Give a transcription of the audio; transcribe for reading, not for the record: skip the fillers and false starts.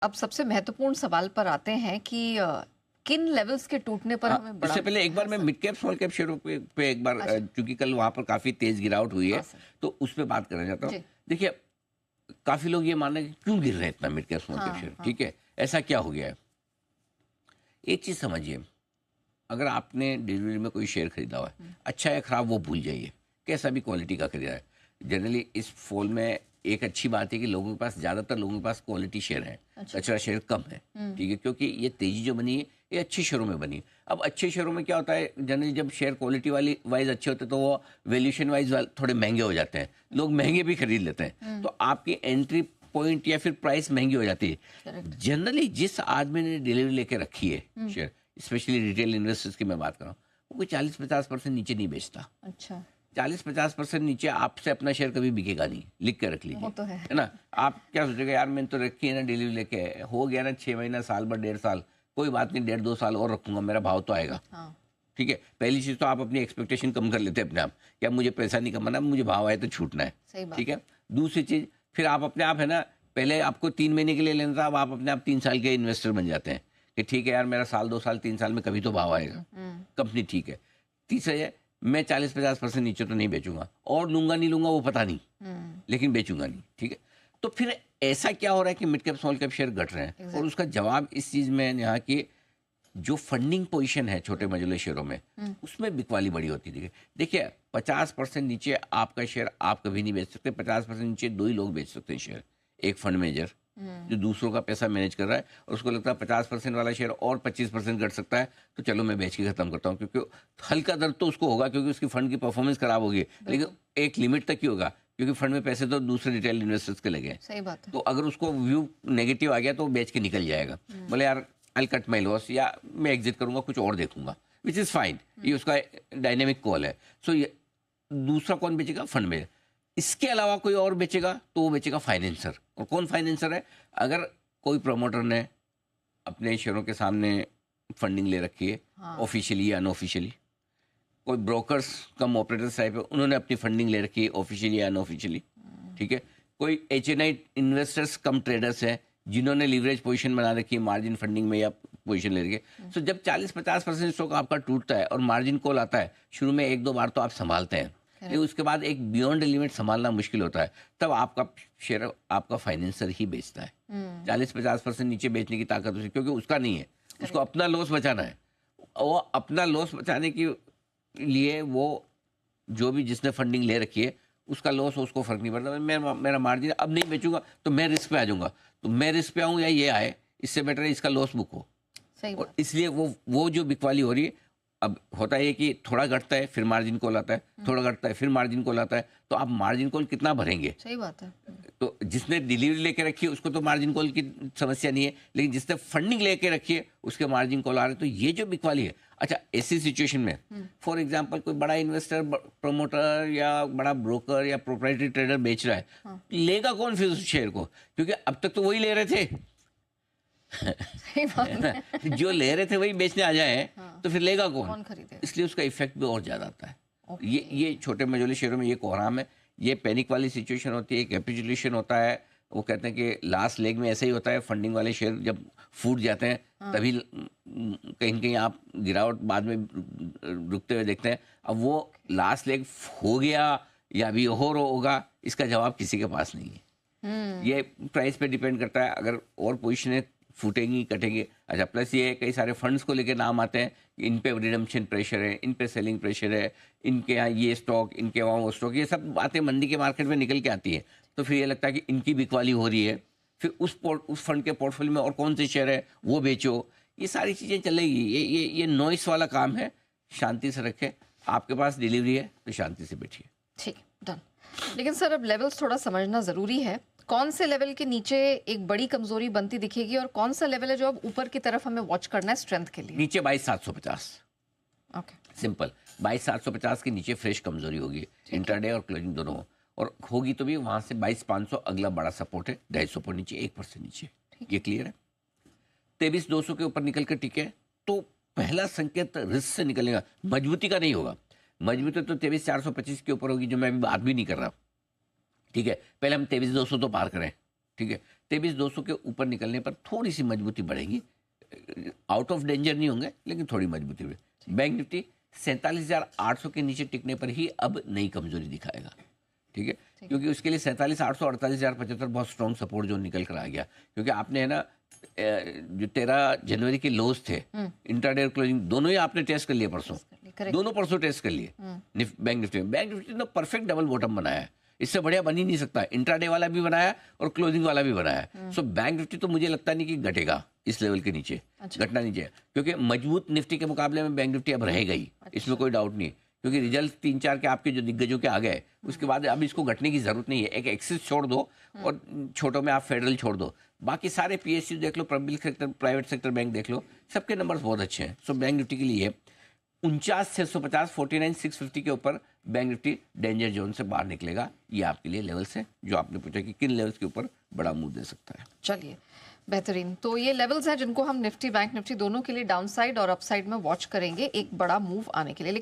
अब सबसे महत्वपूर्ण सवाल पर आते हैं कि किन लेवल्स के टूटने पर हाँ, हमें बड़ा इससे पहले एक बार मैं असर। मिड कैप स्मॉल कैप शेयरों पे एक बार अच्छा। चूंकि कल वहां पर काफी तेज गिरावट हुई हाँ है, सर। तो उस पर बात करना चाहता हूँ। जी। देखिए, काफी लोग ये मान रहे हैं कि क्यों गिर रहे हैं इतना मिड कैप स्मॉल कैप हाँ शेयर, हाँ। ठीक है, ऐसा क्या हो गया है। एक चीज समझिए, अगर आपने डिलीवरी में कोई शेयर खरीदा हुआ है, अच्छा या खराब वो भूल जाइए, कैसा भी क्वालिटी का खरीदा है। जनरली इस फॉल में एक अच्छी बात है कि लोगों के पास, ज़्यादातर लोगों के पास क्वालिटी शेयर है, अच्छा। कचरा शेयर कम है। ठीक है, क्योंकि ये तेज़ी जो बनी है ये अच्छे शेयरों में बनी है। अब अच्छे शेयरों में क्या होता है, जनरली जब शेयर क्वालिटी वाली वाइज अच्छे होते हैं तो वो वैल्यूएशन वाइज थोड़े महंगे हो जाते हैं, लोग महंगे भी खरीद लेते हैं, तो आपकी एंट्री पॉइंट या फिर प्राइस महंगी हो जाती है। करेक्ट। जनरली जिस आदमी ने डिलीवरी लेके रखी है शेयर, स्पेशली रिटेल इन्वेस्टर्स की मैं बात कर रहा हूँ, वो कोई 40-50% नीचे नहीं बेचता। अच्छा। 40-50% नीचे आपसे अपना शेयर कभी बिकेगा नहीं, लिख के रख वो लीजिए, तो है। है ना। आप क्या सोचेगा, यार मैंने तो रखी है ना डिलीवरी लेके, हो गया ना 6 महीना, साल भर, 1.5 साल, कोई बात नहीं, 1.5-2 साल और रखूंगा, मेरा भाव तो आएगा। हाँ। ठीक है, पहली चीज़ तो आप अपनी एक्सपेक्टेशन कम कर लेते हैं अपने आप, क्या मुझे पैसा नहीं कमाना, मुझे भाव आए तो छूटना है। सही बात। ठीक है। दूसरी चीज़, फिर आप अपने आप, है ना, पहले आपको 3 महीने के लिए लेना था, अब आप अपने आप 3 साल के इन्वेस्टर बन जाते हैं कि ठीक है यार, मेरा साल, 2 साल, 3 साल में कभी तो भाव आएगा, कंपनी ठीक है। तीसरा है, मैं 40-50% नीचे तो नहीं बेचूंगा, और लूंगा नहीं लूंगा वो पता नहीं, लेकिन बेचूंगा नहीं। ठीक है, तो फिर ऐसा क्या हो रहा है कि mid cap small cap share घट रहे हैं, और उसका जवाब इस चीज़ में है यहाँ की, जो फंडिंग पोजीशन है छोटे मझोले शेयरों में, उसमें बिकवाली बड़ी होती है। देखिए, 50% नीचे आपका शेयर आप कभी नहीं बेच सकते। 50% नीचे दो ही लोग बेच सकते हैं शेयर, एक फंड मैनेजर जो दूसरों का पैसा मैनेज कर रहा है, और उसको लगता है 50% वाला शेयर और 25% घट सकता है, तो चलो मैं बेच के खत्म करता हूँ, क्योंकि हल्का दर्द तो उसको होगा, क्योंकि उसकी फंड की परफॉर्मेंस खराब होगी, लेकिन एक लिमिट तक ही होगा, क्योंकि फंड में पैसे तो दूसरे रिटेल इन्वेस्टर्स के लगे हैं। सही बात है। तो अगर उसको व्यू नेगेटिव आ गया तो वो बेच के निकल जाएगा, बोले यार आई कट माई लॉस, या मैं एग्जिट करूंगा, कुछ और देखूंगा, विच इज़ फाइन, ये उसका डायनेमिक कॉल है। सो ये दूसरा कौन बेचेगा, फंड में। इसके अलावा कोई और बेचेगा तो वो बेचेगा फाइनेंसर। और कौन फाइनेंसर है, अगर कोई प्रमोटर ने अपने शेयरों के सामने फंडिंग ले रखी है, ऑफिशियली या अनऑफिशियली, कोई ब्रोकर्स कम ऑपरेटर्स टाइप है, उन्होंने अपनी फंडिंग ले रखी है ऑफिशियली या अनऑफिशियली। ठीक है, कोई HNI इन्वेस्टर्स कम ट्रेडर्स हैं जिन्होंने लीवरेज पोजीशन बना रखी है मार्जिन फंडिंग में, या पोजीशन ले रखी है। सो जब 40-50% स्टॉक आपका टूटता है और मार्जिन कॉल आता है, शुरू में 1-2 बार तो आप संभालते हैं, लेकिन उसके बाद एक बियॉन्ड लिमिट संभालना मुश्किल होता है, तब आपका शेयर आपका फाइनेंसर ही बेचता है। 40-50% नीचे बेचने की ताकत उसे, क्योंकि उसका नहीं है, उसको अपना लॉस बचाना है। वो अपना लॉस बचाने के लिए वो जो भी जिसने फंडिंग ले रखी है उसका लॉस हो, उसको फर्क नहीं पड़ता। मेरा मार्जिन अब नहीं बेचूंगा तो मैं रिस्क पे आ जाऊंगा, तो मैं रिस्क पे आऊँ या ये आए, इससे बेटर है इसका लॉस बुक हो। सही और बात। इसलिए वो जो बिकवाली हो रही है, अब होता है कि थोड़ा घटता है फिर मार्जिन कॉल आता है, थोड़ा घटता है फिर मार्जिन कॉल आता है, तो आप मार्जिन कॉल कितना भरेंगे। सही बात है। तो जिसने डिलीवरी लेके रखी है उसको तो मार्जिन कॉल की समस्या नहीं है, लेकिन जिसने फंडिंग लेके रखी है उसके मार्जिन कॉल आ रहे हैं, तो ये जो बिकवाली है। अच्छा, ऐसी सिचुएशन में फॉर एग्जांपल कोई बड़ा इन्वेस्टर, प्रमोटर या बड़ा ब्रोकर या प्रोप्राइटरी ट्रेडर बेच रहा है, लेगा कौन फिर उस शेयर को, क्योंकि अब तक तो वही ले रहे थे। सही बात है ना, है। जो ले रहे थे वही बेचने आ जाए, तो फिर लेगा कौन। कौन खरीदेगा। इसलिए उसका इफेक्ट भी और ज्यादा आता है। ओके। ये छोटे मझोले शेयरों में ये कोहराम है, ये पैनिक वाली सिचुएशन होती है, कैपिटुलेशन होता है। वो कहते हैं कि लास्ट लेग में ऐसा ही होता है, फंडिंग वाले शेयर जब फूट जाते हैं तभी कहीं न कहीं आप गिरावट बाद में रुकते हुए देखते हैं। अब वो लास्ट लेग हो गया या अभी और होगा, इसका जवाब किसी के पास नहीं है। ये प्राइस पे डिपेंड करता है, अगर और पोजिशनें फूटेंगी कटेंगी। अच्छा, प्लस ये कई सारे फंड्स को लेकर नाम आते हैं, इन पे रिडम्पशन प्रेशर है, इन पे सेलिंग प्रेशर है, इनके यहाँ ये स्टॉक, इनके वहाँ वो स्टॉक, ये सब बातें मंदी के मार्केट में निकल के आती है। तो फिर ये लगता है कि इनकी बिकवाली हो रही है, फिर उस फंड के पोर्टफोलियो में और कौन से शेयर है वो बेचो, ये सारी चीज़ें चलेगी। ये नॉइस वाला काम है। शांति से रखें, आपके पास डिलीवरी है तो शांति से बैठिए। ठीक, डन। लेकिन सर अब लेवल्स थोड़ा समझना ज़रूरी है। कौन से लेवल के नीचे एक बड़ी कमजोरी बनती दिखेगी और कौन सा लेवल है जो अब ऊपर की तरफ हमें वॉच करना है स्ट्रेंथ के लिए। नीचे 22,750, ओके, सिंपल। 22,750 के नीचे फ्रेश कमजोरी होगी, इंट्राडे और क्लोजिंग दोनों हो। और होगी तो भी वहां से 22,500 अगला बड़ा सपोर्ट है, 250 पर नीचे, 1% नीचे। ये क्लियर है। 23,200 के ऊपर निकल कर टिके तो पहला संकेत रिस्क से निकलेगा, मजबूती का नहीं होगा। मजबूती तो 23,425 के ऊपर होगी, जो मैं अभी बात भी नहीं कर रहा। ठीक है, पहले हम 23,200 तो पार करें। ठीक है, 23,200 के ऊपर निकलने पर थोड़ी सी मजबूती बढ़ेगी, आउट ऑफ डेंजर नहीं होंगे लेकिन थोड़ी मजबूती बढ़ेगी। बैंक निफ्टी 47,800 के नीचे टिकने पर ही अब नई कमजोरी दिखाएगा, ठीक है, क्योंकि उसके लिए 47,800 48,075 बहुत स्ट्रॉन्ग सपोर्ट जोन निकल कर आ गया, क्योंकि आपने है ना जो 13 जनवरी के लोज थे इंट्राडे और क्लोजिंग दोनों ही आपने टेस्ट कर लिए परसों, दोनों परसों टेस्ट कर लिए बैंक निफ्टी ने परफेक्ट डबल बॉटम बनाया है, इससे बढ़िया बन ही नहीं सकता। इंट्राडे वाला भी बनाया और क्लोजिंग वाला भी बनाया। सो बैंक निफ्टी तो मुझे लगता नहीं कि घटेगा इस लेवल के नीचे, घटना नहीं चाहिए, क्योंकि मजबूत निफ्टी के मुकाबले में बैंक निफ्टी अब रहेगा ही, इसमें कोई डाउट नहीं, क्योंकि रिजल्ट 3-4 के आपके जो दिग्गजों के आ गए उसके बाद अब इसको घटने की जरूरत नहीं है। एक एक्सिस छोड़ दो और छोटों में आप फेडरल छोड़ दो, बाकी सारे पीएसयू देख लो, public sector private sector bank देख लो, सबके नंबर्स बहुत अच्छे हैं। सो बैंक निफ्टी के लिए 49,650 49,650 के ऊपर बैंक निफ्टी डेंजर जोन से बाहर निकलेगा। ये आपके लिए लेवल्स है जो आपने पूछा कि किन लेवल्स के ऊपर बड़ा मूव दे सकता है। चलिए बेहतरीन, तो ये लेवल्स हैं जिनको हम निफ्टी बैंक निफ्टी दोनों के लिए डाउन साइड और अपसाइड में वॉच करेंगे एक बड़ा मूव आने के लिए।